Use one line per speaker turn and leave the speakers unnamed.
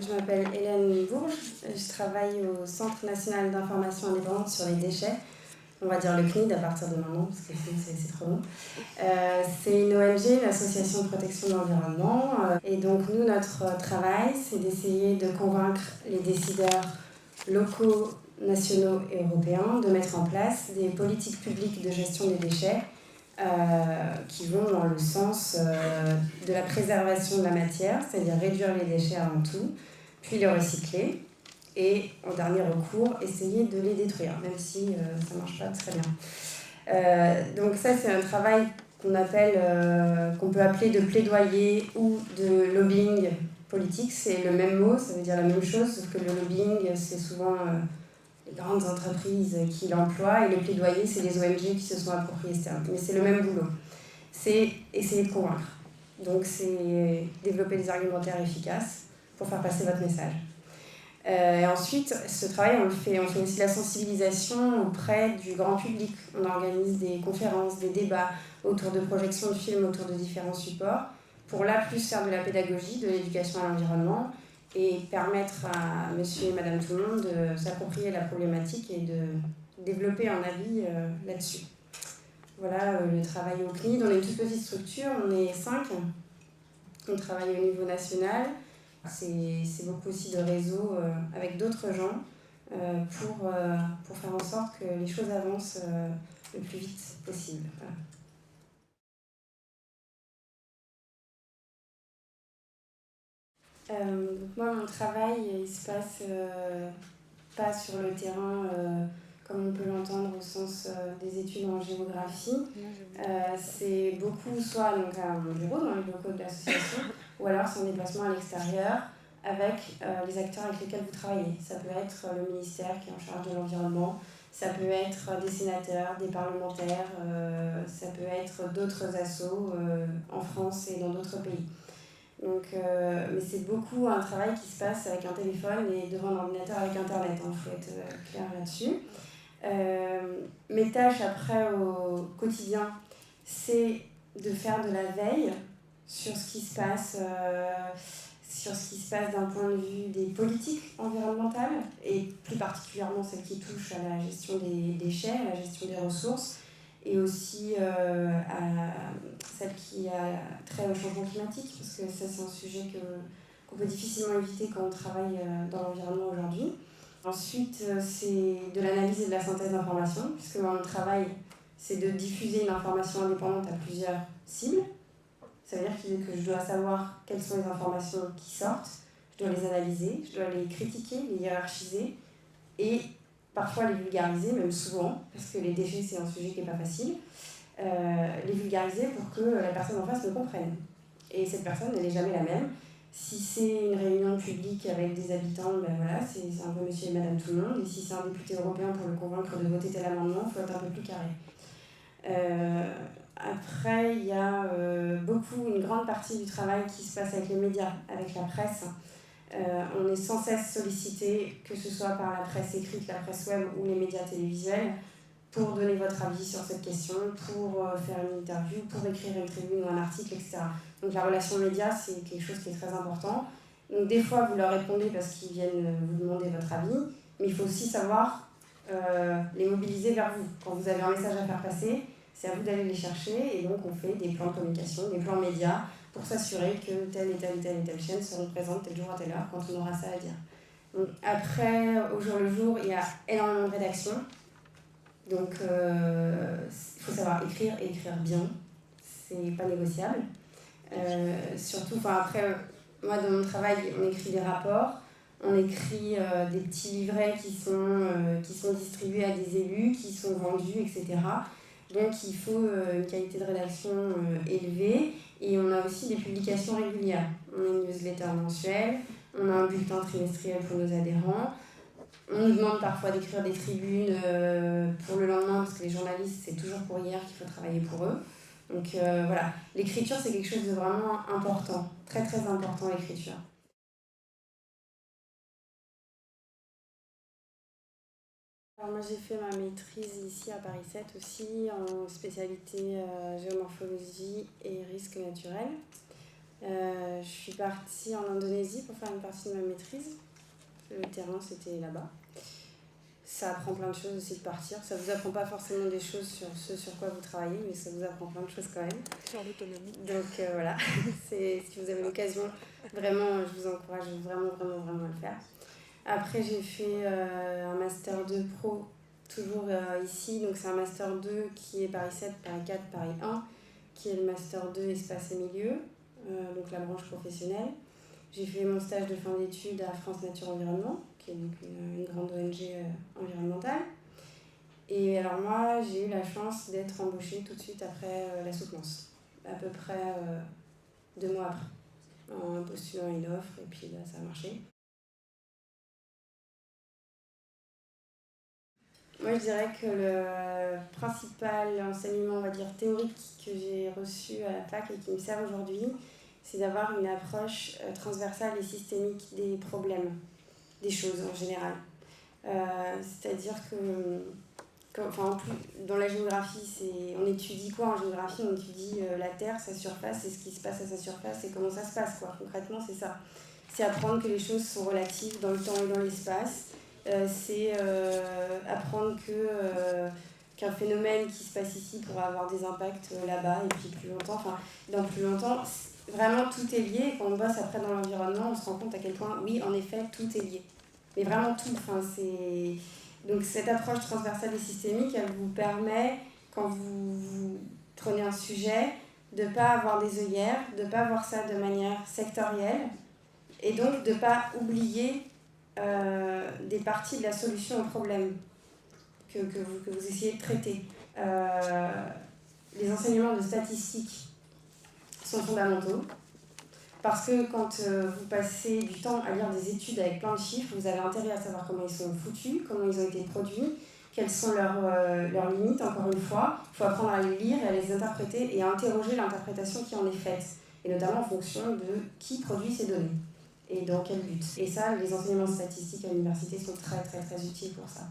Je m'appelle Hélène Bourges, je travaille au Centre national d'information indépendante sur les déchets, on va dire le CNID à partir de maintenant, parce que sinon c'est trop long. C'est une ONG, une association de protection de l'environnement, et donc nous, notre travail, c'est d'essayer de convaincre les décideurs locaux, nationaux et européens de mettre en place des politiques publiques de gestion des déchets qui vont dans le sens de la préservation de la matière, c'est-à-dire réduire les déchets avant tout, puis les recycler, et en dernier recours, essayer de les détruire, même si ça ne marche pas très bien. Donc ça, c'est un travail qu'on peut appeler de plaidoyer ou de lobbying politique. C'est le même mot, ça veut dire la même chose, sauf que le lobbying, c'est souvent les grandes entreprises qui l'emploient, et le plaidoyer, c'est les ONG qui se sont appropriés ce terme. Mais c'est le même boulot. C'est essayer de convaincre. Donc c'est développer des argumentaires efficaces pour faire passer votre message. Et ensuite, ce travail, on fait aussi la sensibilisation auprès du grand public. On organise des conférences, des débats autour de projections de films, autour de différents supports, pour là plus faire de la pédagogie, de l'éducation à l'environnement, et permettre à monsieur et madame tout le monde de s'approprier la problématique et de développer un avis là-dessus. Voilà le travail au CNID. On est une toute petite structure, on est 5. On travaille au niveau national. C'est beaucoup aussi de réseau avec d'autres gens pour faire en sorte que les choses avancent le plus vite possible. Voilà. Moi, mon travail, il se passe pas sur le terrain comme on peut l'entendre au sens des études en géographie. C'est beaucoup soit donc, à mon bureau, dans les locaux de l'association, ou alors c'est en déplacement à l'extérieur avec les acteurs avec lesquels vous travaillez. Ça peut être le ministère qui est en charge de l'environnement, ça peut être des sénateurs, des parlementaires, ça peut être d'autres assos en France et dans d'autres pays. Donc, mais c'est beaucoup un travail qui se passe avec un téléphone et devant un ordinateur avec Internet, il faut être clair là-dessus. Mes tâches après au quotidien, c'est de faire de la veille sur ce qui se passe, d'un point de vue des politiques environnementales, et plus particulièrement celles qui touchent à la gestion des déchets, à la gestion des ressources, et aussi à celle qui a trait au changement climatique, parce que ça, c'est un sujet qu'on peut difficilement éviter quand on travaille dans l'environnement aujourd'hui. Ensuite, c'est de l'analyse et de la synthèse d'informations, puisque mon travail, c'est de diffuser une information indépendante à plusieurs cibles. Ça veut dire que je dois savoir quelles sont les informations qui sortent, je dois les analyser, je dois les critiquer, les hiérarchiser, et parfois les vulgariser, même souvent, parce que les déchets, c'est un sujet qui n'est pas facile, les vulgariser pour que la personne en face me comprenne. Et cette personne, elle n'est jamais la même. Si c'est une réunion publique avec des habitants, ben voilà, c'est un peu monsieur et madame tout le monde. Et si c'est un député européen pour le convaincre de voter tel amendement, il faut être un peu plus carré. Après, il y a une grande partie du travail qui se passe avec les médias, avec la presse. On est sans cesse sollicité, que ce soit par la presse écrite, la presse web ou les médias télévisuels, pour donner votre avis sur cette question, pour faire une interview, pour écrire une tribune ou un article, etc. Donc la relation média, c'est quelque chose qui est très important. Donc des fois, vous leur répondez parce qu'ils viennent vous demander votre avis, mais il faut aussi savoir les mobiliser vers vous. Quand vous avez un message à faire passer, c'est à vous d'aller les chercher, et donc on fait des plans de communication, des plans médias, pour s'assurer que telle et telle et telle et telle chaîne seront présentes tel jour à telle heure quand on aura ça à dire. Donc après, au jour le jour, il y a énormément de rédaction. Donc il faut savoir écrire et écrire bien, c'est pas négociable. Surtout, après, moi dans mon travail, on écrit des rapports, on écrit des petits livrets qui sont distribués à des élus, qui sont vendus, etc. Donc il faut une qualité de rédaction élevée, et on a aussi des publications régulières. On a une newsletter mensuelle, on a un bulletin trimestriel pour nos adhérents. On nous demande parfois d'écrire des tribunes pour le lendemain, parce que les journalistes, c'est toujours pour hier qu'il faut travailler pour eux. Donc voilà, l'écriture, c'est quelque chose de vraiment important, très très important, l'écriture. Alors moi, j'ai fait ma maîtrise ici à Paris 7 aussi, en spécialité géomorphologie et risques naturels. Je suis partie en Indonésie pour faire une partie de ma maîtrise. Le terrain, c'était là-bas. Ça apprend plein de choses aussi de partir. Ça vous apprend pas forcément des choses sur ce sur quoi vous travaillez, mais ça vous apprend plein de choses quand même.
Sur l'autonomie.
Donc voilà, si vous avez l'occasion, vraiment, je vous encourage vraiment à le faire. Après, j'ai fait un Master 2 Pro, toujours ici. Donc c'est un Master 2 qui est Paris 7, Paris 4, Paris 1, qui est le Master 2 Espace et Milieu, donc la branche professionnelle. J'ai fait mon stage de fin d'études à France Nature Environnement, qui est donc une grande ONG environnementale. Et alors moi, j'ai eu la chance d'être embauchée tout de suite après la soutenance, à peu près 2 mois après, en postulant une offre, et puis là, ça a marché. Moi, je dirais que le principal enseignement, on va dire, théorique que j'ai reçu à la fac et qui me sert aujourd'hui, c'est d'avoir une approche transversale et systémique des problèmes, des choses en général. C'est-à-dire que enfin, dans la géographie, on étudie quoi en géographie? On étudie la Terre, sa surface, et ce qui se passe à sa surface et comment ça se passe, quoi. Concrètement, c'est ça. C'est apprendre que les choses sont relatives dans le temps et dans l'espace. C'est apprendre qu'un phénomène qui se passe ici pourra avoir des impacts là-bas et puis plus longtemps. Enfin, dans plus longtemps, vraiment tout est lié. Et quand on bosse après dans l'environnement, on se rend compte à quel point, oui, en effet, tout est lié. Mais vraiment tout. Enfin, donc cette approche transversale et systémique, elle vous permet, quand vous prenez un sujet, de ne pas avoir des œillères, de ne pas voir ça de manière sectorielle, et donc de ne pas oublier des parties de la solution au problème que vous essayez de traiter. Les enseignements de statistiques sont fondamentaux, parce que quand vous passez du temps à lire des études avec plein de chiffres, vous avez intérêt à savoir comment ils sont foutus, comment ils ont été produits, quelles sont leurs limites, encore une fois. Il faut apprendre à les lire et à les interpréter et à interroger l'interprétation qui en est faite, et notamment en fonction de qui produit ces données et dans quel but. Et ça, les enseignements statistiques à l'université sont très utiles pour ça.